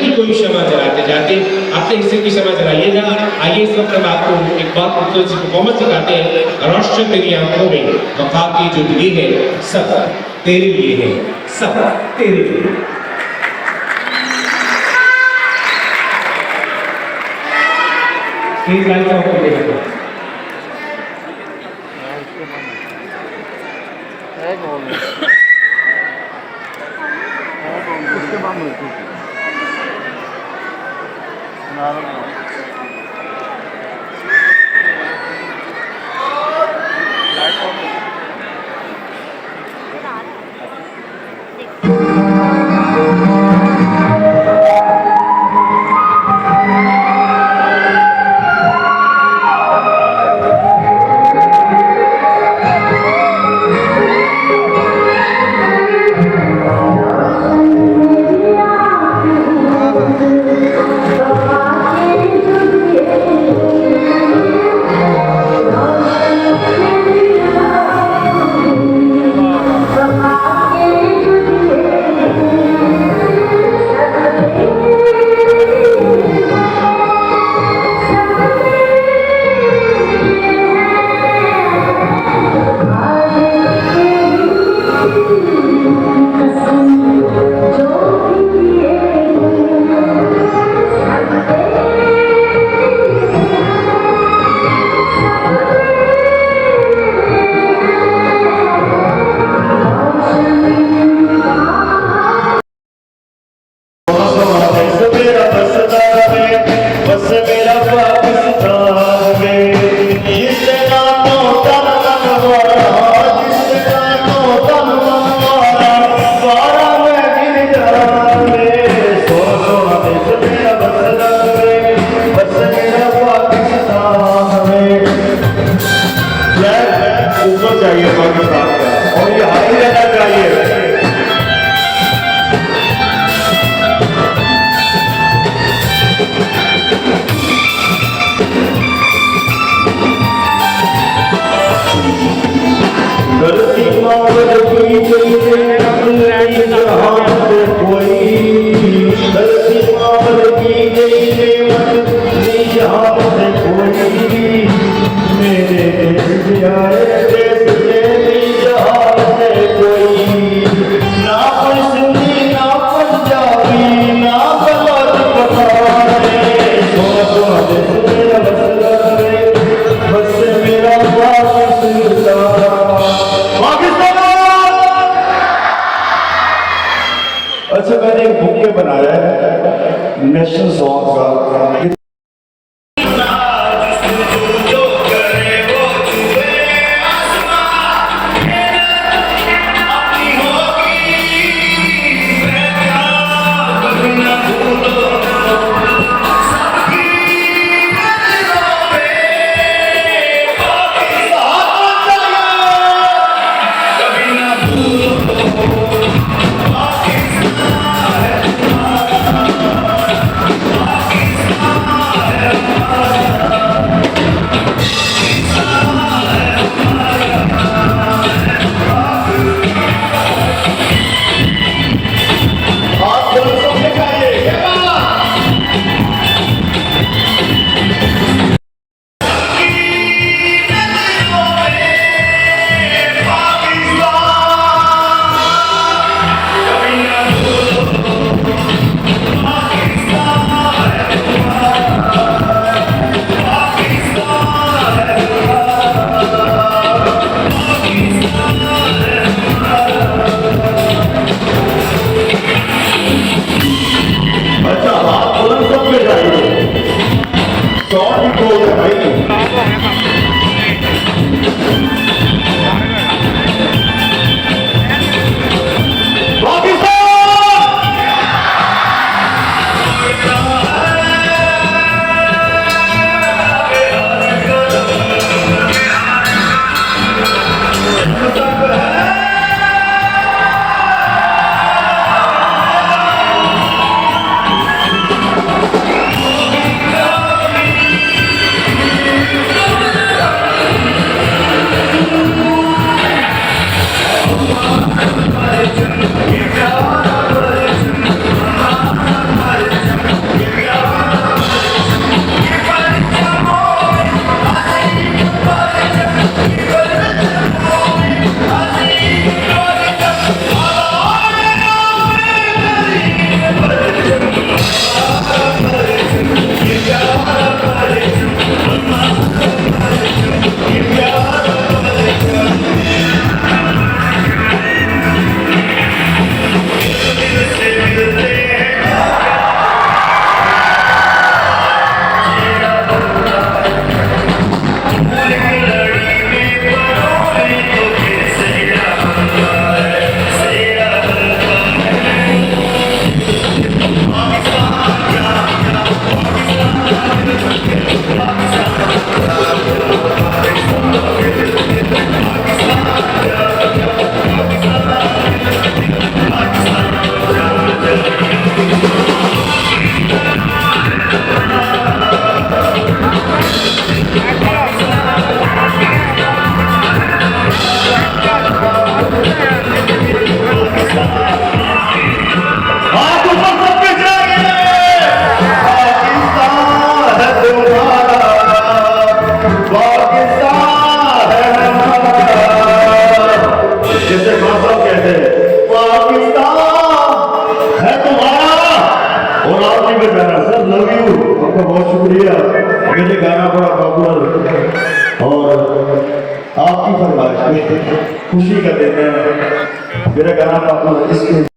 नहीं कोई शमा जलाते जाते, अपने हिस्से की शमा जलाइएगा। आइए इस वक्त हम आपको एक बहुत खूबसूरत सी परफॉर्मेंस दिखाते हैं। रोशनी तेरी आंखों में, वफा की जो दिली है, सब तेरे लिए है, सब तेरे लिए। प्लीज लाइट्स ऑफ कीजिएगा। अच्छा, मैंने एक बुके बनाया है नेशनल सॉन्ग का। और आप भी बताना सर, लव यू, आपका बहुत शुक्रिया। मेरे गाना बड़ा पॉपुलर और आपकी फरमाइश पे खुशी का दिन है, मेरा गाना पॉपुलर इसलिए।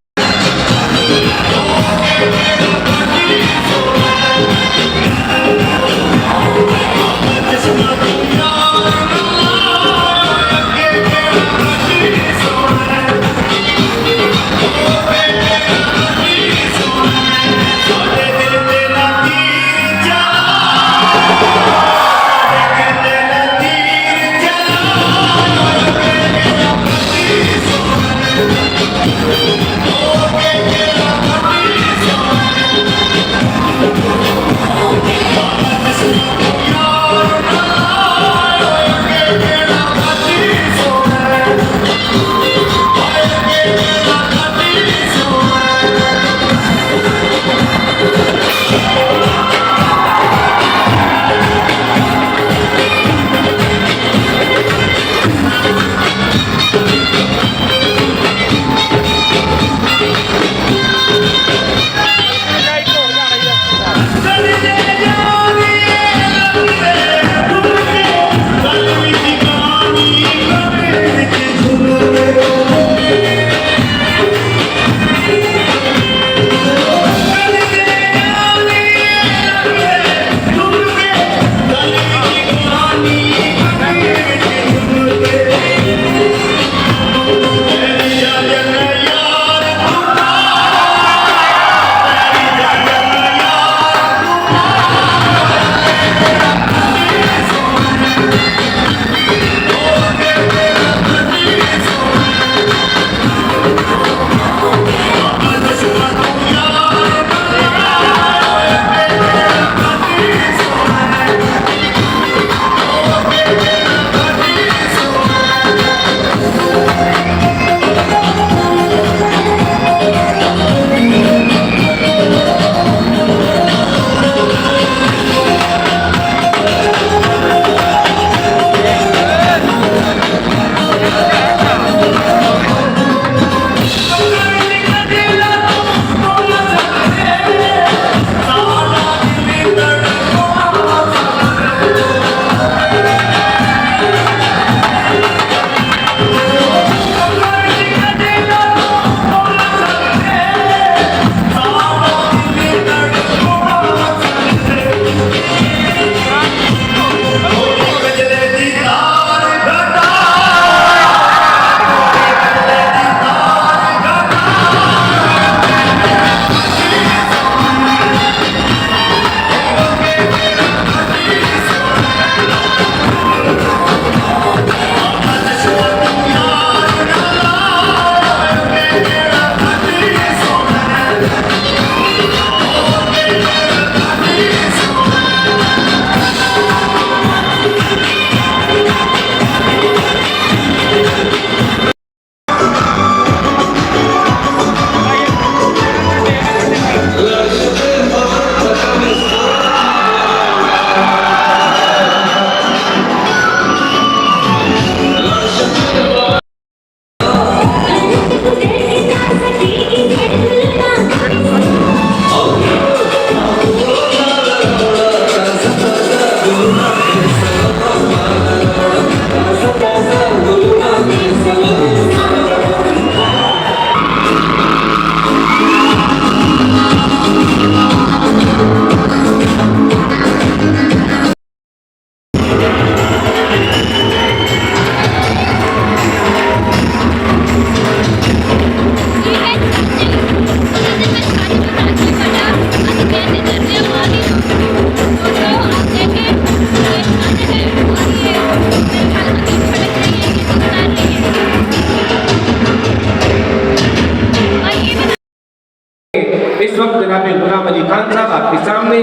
इस वक्त जनाब गुलाम अली खान साहब आपके सामने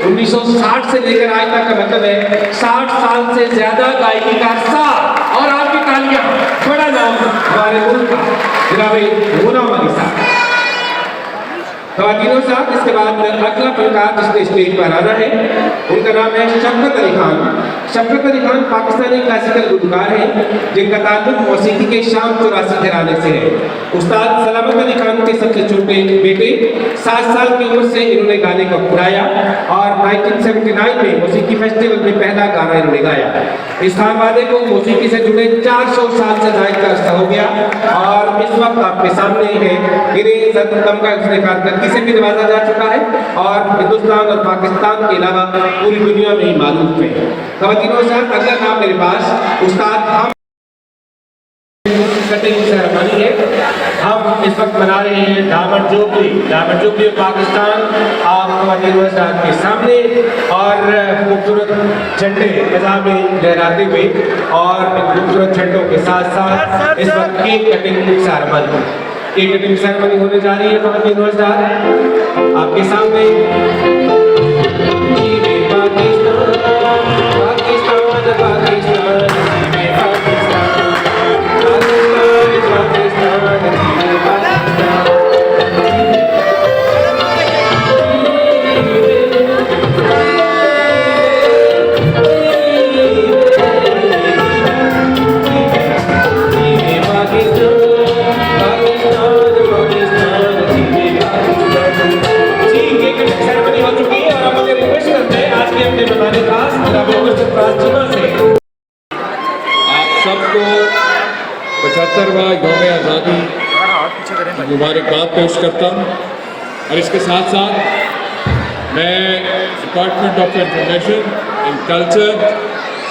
1960 से लेकर आज तक का मतलब है 60 साल से ज्यादा गायकी का अरसा और आपकी तालियां, बड़ा नाम हमारे मुल्क का जनाब गुलाम अली साहब। खवातीनों साहब, इसके बाद अगला फनकार जिसने स्टेज पर आना है उनका नाम है शफकत अली खान। शफकत अली खान पाकिस्तानी क्लासिकल गुलकार हैं जिनका ताल्लुक मौसीकी के शाम 84 घराने से है। उस्ताद सलामत अली खान के सबसे छोटे बेटे 7 साल की उम्र से इन्होंने गाने को अपनाया और 1979 में मौसीकी फेस्टिवल में पहला गाना इन्होंने गाया। इस खानवादे को मौसीकी से जुड़े 400 साल से जायद का अर्सा हो गया और इस वक्त आपके सामने है। इन्हें सदम का कारकर्दगी से भी नवाजा जा चुका है और हिंदुस्तान और पाकिस्तान के अलावा पूरी दुनिया में ही मालूम है। खवातीनो साहब, अगला नाम मेरे पास उस्ताद हम कटिंग सेरेमनी है। हम इस वक्त मना रहे हैं डायमंड जुबली पाकिस्तान आप खवातीनो साहब के सामने और खूबसूरत झंडे फजा में लहराते हुए और खूबसूरत झंडों के साथ साथ इस वक्त केक कटिंग सेरेमनी होने जा रही है। खवातीनो साहब आपके सामने मुबारकबाद पेश करता हूँ और इसके साथ साथ मैं department of information and culture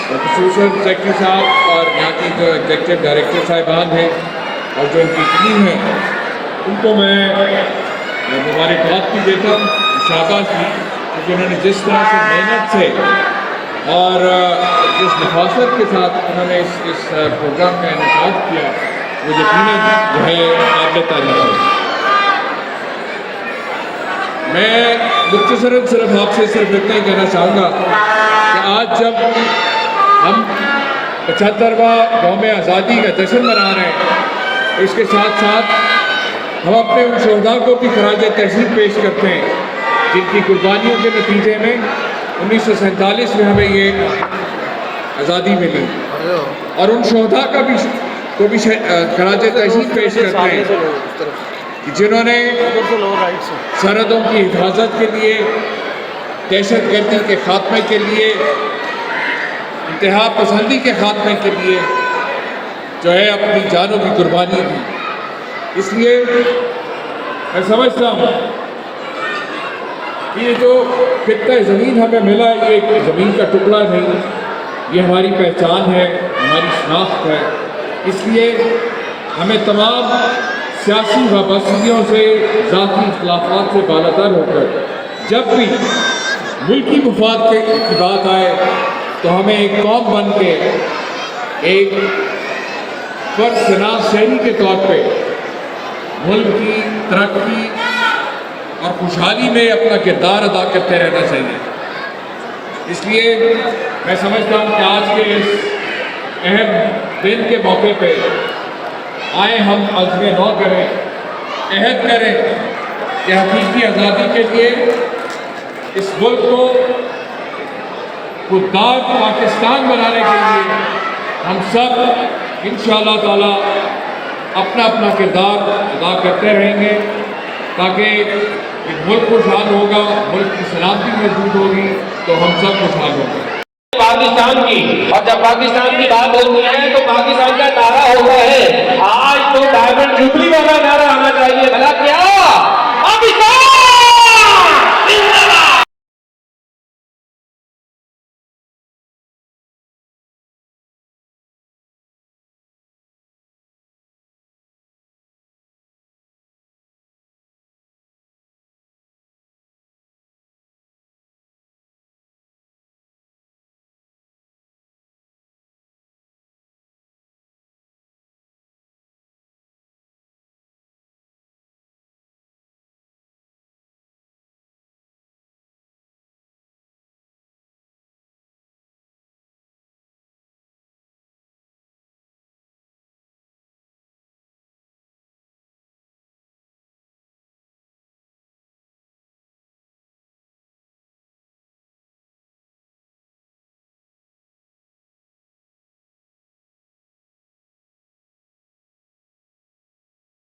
और खसूसन सेक्रेटरी साहब और यहाँ की जो एग्जीक्यूटिव डायरेक्टर साहिबान हैं और जो इनकी टीम है उनको मैं मुबारकबाद भी देता हूँ, शाबाश भी, क्योंकि उन्होंने जिस तरह से मेहनत से और जिस नफासत के साथ उन्होंने इस प्रोग्राम का इनेकाद किया वो यकीनन जो है काबिल तारीफ है। मैं मुख्तसरन सिर्फ आपसे सिर्फ इतना ही कहना चाहूँगा कि आज जब हम 75वां यौम आज़ादी का जश्न मना रहे हैं, इसके साथ साथ हम अपने उन शहदा को भी खराज तहसीन पेश करते हैं जिनकी कुर्बानियों के नतीजे में 1947 में हमें ये आज़ादी मिली और उन शहदा का भी खराज तहसीन पेश करते हैं जिन्होंने सरहदों की हिफाजत के लिए, दहशतगर्दी के खात्मे के लिए, इंतहा पसंदी के खात्मे के लिए जो है अपनी जानों की कुर्बानी दी। इसलिए मैं समझता हूँ कि ये जो खित्ता ज़मीन हमें मिला ये एक ज़मीन का टुकड़ा नहीं, ये हमारी पहचान है, हमारी शनाख्त है। इसलिए हमें तमाम सियासी वाबस्तगियों से, ज़ाती इख्तिलाफ़ात से बालातर होकर जब भी मुल्की मुफाद की बात आए तो हमें एक कौम बन के एक फर्द शनास शहरी के तौर पे मुल्क की तरक्की और खुशहाली में अपना किरदार अदा करते रहना चाहिए। इसलिए मैं समझता हूँ कि आज के इस अहम दिन के मौके पे आए हम अज़्म नौ करें, अहद करें कि हकीकी आज़ादी के लिए इस मुल्क को खुददार पाकिस्तान बनाने के लिए हम सब इंशाअल्लाह ताला अपना अपना किरदार अदा करते रहेंगे ताकि मुल्क खुशहाल होगा, मुल्क की सलामती मजबूत होगी तो हम सब खुशहाल होंगे। पाकिस्तान की, और जब पाकिस्तान की बात होती है तो पाकिस्तान का नारा होता है, आज तो डायमंड जुबली वाला नारा आना